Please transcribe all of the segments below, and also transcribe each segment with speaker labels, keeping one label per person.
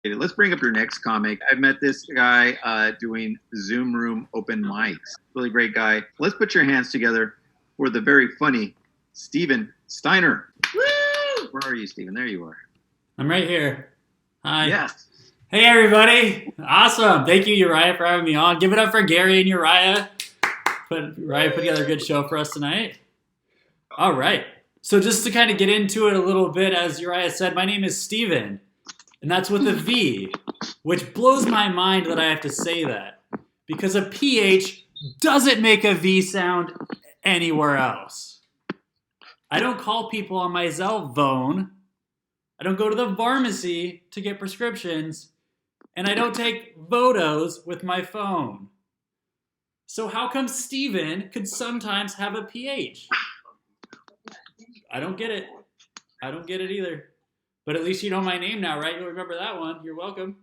Speaker 1: Let's bring up your next comic. I've met this guy doing Zoom room open mics. Really great guy. Let's put your hands together for the very funny Steven Steiner. Woo! Where are you, Steven? There you are.
Speaker 2: I'm right here. Hi.
Speaker 1: Yes.
Speaker 2: Hey, everybody. Awesome. Thank you, Uriah, for having me on. Give it up for Gary and Uriah. Uriah put together a good show for us tonight. All right. So just to kind of get into it a little bit, as Uriah said, my name is Steven, and that's with a V, which blows my mind that I have to say that, because a PH doesn't make a V sound anywhere else. I don't call people on my cell phone. I don't go to the pharmacy to get prescriptions, and I don't take photos with my phone. So how come Steven could sometimes have a PH? I don't get it. I don't get it either. But at least you know my name now, right? You'll remember that one. You're welcome.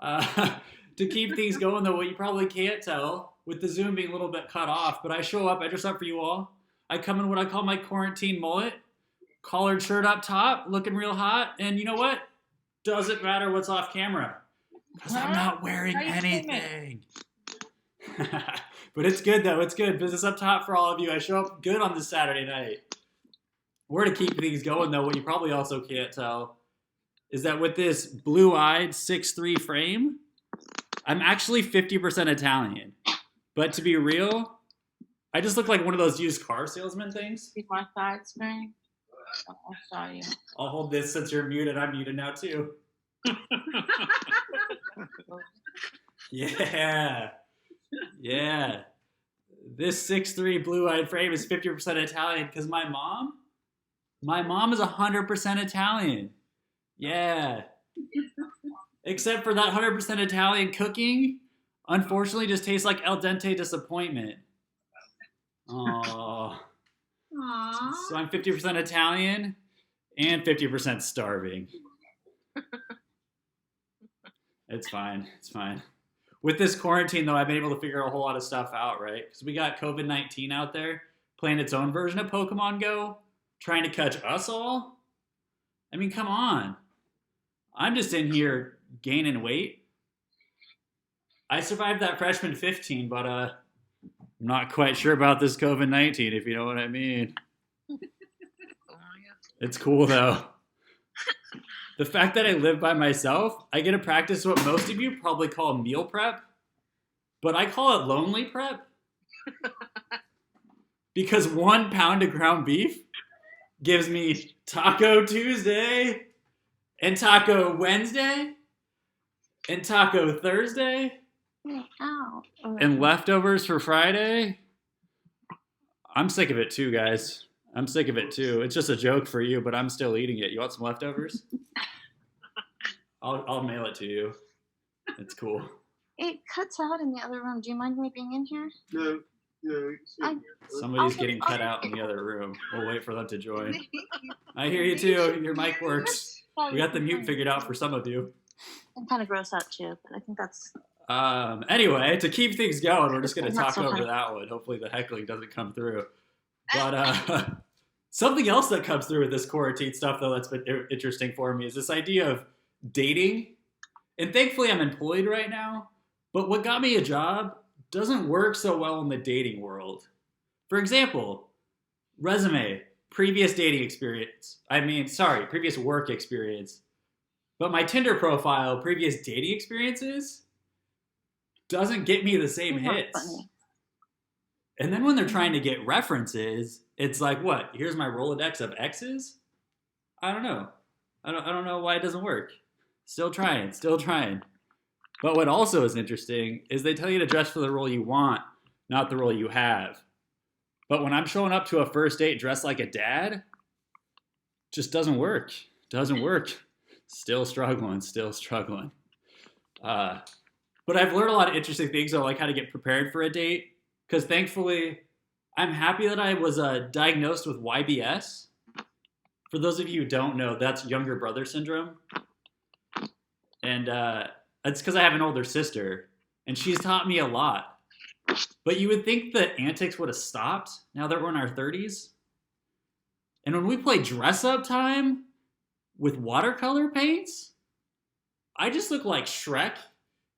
Speaker 2: To keep things going, though, what you probably can't tell, with the Zoom being a little bit cut off, but I show up, I dress up for you all. I come in what I call my quarantine mullet, collared shirt up top, looking real hot, and you know what? Doesn't matter what's off camera, because I'm not wearing anything. But it's good, though. It's good. Business up top for all of you. I show up good on this Saturday night. We're to keep things going, though. What you probably also can't tell is that with this blue-eyed 6'3" frame, I'm actually 50% Italian. But to be real, I just look like one of those used car salesman things.
Speaker 3: Keep my side screen. Oh, sorry.
Speaker 2: I'll hold this since you're muted. I'm muted now, too. Yeah. Yeah. This 6'3" blue-eyed frame is 50% Italian because my mom is 100% Italian. Yeah. Except for that 100% Italian cooking, unfortunately, just tastes like al dente disappointment. Aww.
Speaker 3: Aww.
Speaker 2: So I'm 50% Italian and 50% starving. It's fine. It's fine. With this quarantine, though, I've been able to figure a whole lot of stuff out, right? Because we got COVID-19 out there playing its own version of PokemonGo, trying to catch us all. I mean, come on. I'm just in here gaining weight. I survived that freshman 15, but I'm not quite sure about this COVID-19, if you know what I mean. It's cool, though. The fact that I live by myself, I get to practice what most of you probably call meal prep, but I call it lonely prep. Because 1 pound of ground beef gives me Taco Tuesday, and Taco Wednesday, and Taco Thursday,
Speaker 3: Ow.
Speaker 2: and leftovers for Friday. I'm sick of it too, guys. I'm sick of it too. It's just a joke for you, but I'm still eating it. You want some leftovers? I'll mail it to you. It's cool.
Speaker 3: It cuts out in the other room. Do you mind me being in here?
Speaker 1: No.
Speaker 2: Somebody's getting cut out in the other room. We'll wait for them to join. I hear you too. Your mic works. We got the mute figured out for some of you.
Speaker 3: I'm kind of gross out too, but I think that's...
Speaker 2: Anyway, to keep things going, we're just going to
Speaker 3: Not
Speaker 2: talk
Speaker 3: so
Speaker 2: over
Speaker 3: funny.
Speaker 2: that one. Hopefully the heckling doesn't come through. But something else that comes through with this quarantine stuff, though, that's been interesting for me is this idea of dating. And thankfully I'm employed right now. But what got me a job doesn't work so well in the dating world. For example, resume, previous dating experience. Previous work experience. But my Tinder profile, previous dating experiences, doesn't get me the same
Speaker 3: Not
Speaker 2: hits.
Speaker 3: funny.
Speaker 2: And then when they're trying to get references, it's like, what? Here's my Rolodex of exes? I don't know. I don't know why it doesn't work. Still trying. But what also is interesting is they tell you to dress for the role you want, not the role you have. But when I'm showing up to a first date dressed like a dad, just doesn't work. Still struggling. But I've learned a lot of interesting things on like how to get prepared for a date. Because thankfully, I'm happy that I was diagnosed with YBS. For those of you who don't know, that's younger brother syndrome. And it's because I have an older sister. And she's taught me a lot. But you would think the antics would have stopped now that we're in our 30s. And when we play dress up time with watercolor paints, I just look like Shrek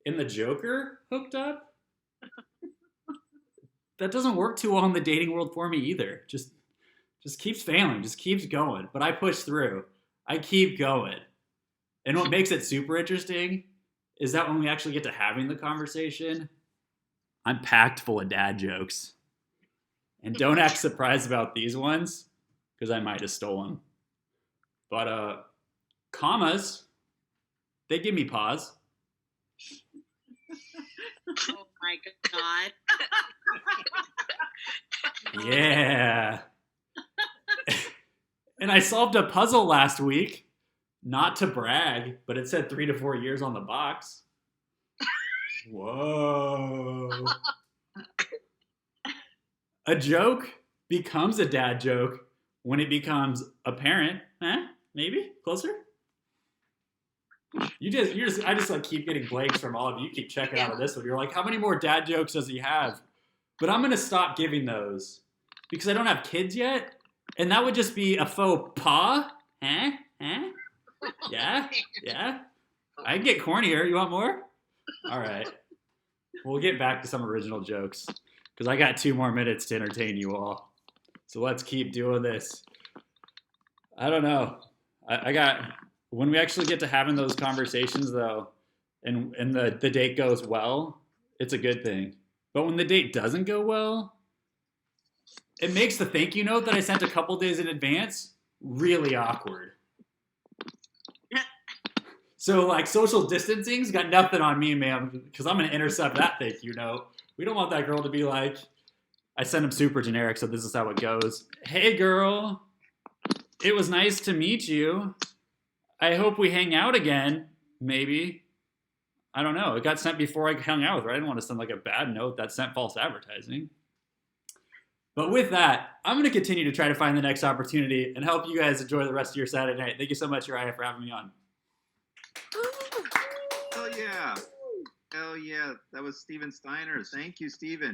Speaker 2: and the Joker hooked up. That doesn't work too well in the dating world for me either. Just keeps failing, just keeps going. But I push through. I keep going. And what makes it super interesting is that when we actually get to having the conversation, I'm packed full of dad jokes. And don't act surprised about these ones, because I might have stolen. But commas, they give me pause.
Speaker 4: Oh my God.
Speaker 2: Yeah. And I solved a puzzle last week. Not to brag, but it said 3 to 4 years on the box. Whoa. A joke becomes a dad joke when it becomes apparent. Maybe? Closer? I just like keep getting blanks from all of you. Keep checking out of this one. You're like, how many more dad jokes does he have? But I'm gonna stop giving those because I don't have kids yet, and that would just be a faux pas. Yeah. I can get cornier. You want more? All right. We'll get back to some original jokes because I got 2 more minutes to entertain you all. So let's keep doing this. I don't know. I got, when we actually get to having those conversations though, and the date goes well, it's a good thing. But when the date doesn't go well, it makes the thank you note that I sent a couple days in advance really awkward. So like social distancing's got nothing on me, man, because I'm going to intercept that thank you note. We don't want that girl to be like, I sent him super generic, so this is how it goes. Hey girl, it was nice to meet you. I hope we hang out again, maybe. I don't know. It got sent before I hung out with her. I didn't want to send like a bad note that sent false advertising. But with that, I'm going to continue to try to find the next opportunity and help you guys enjoy the rest of your Saturday night. Thank you so much, Uriah, for having me on.
Speaker 1: Hell yeah. Hell yeah. That was Steven Steiner. Thank you, Steven.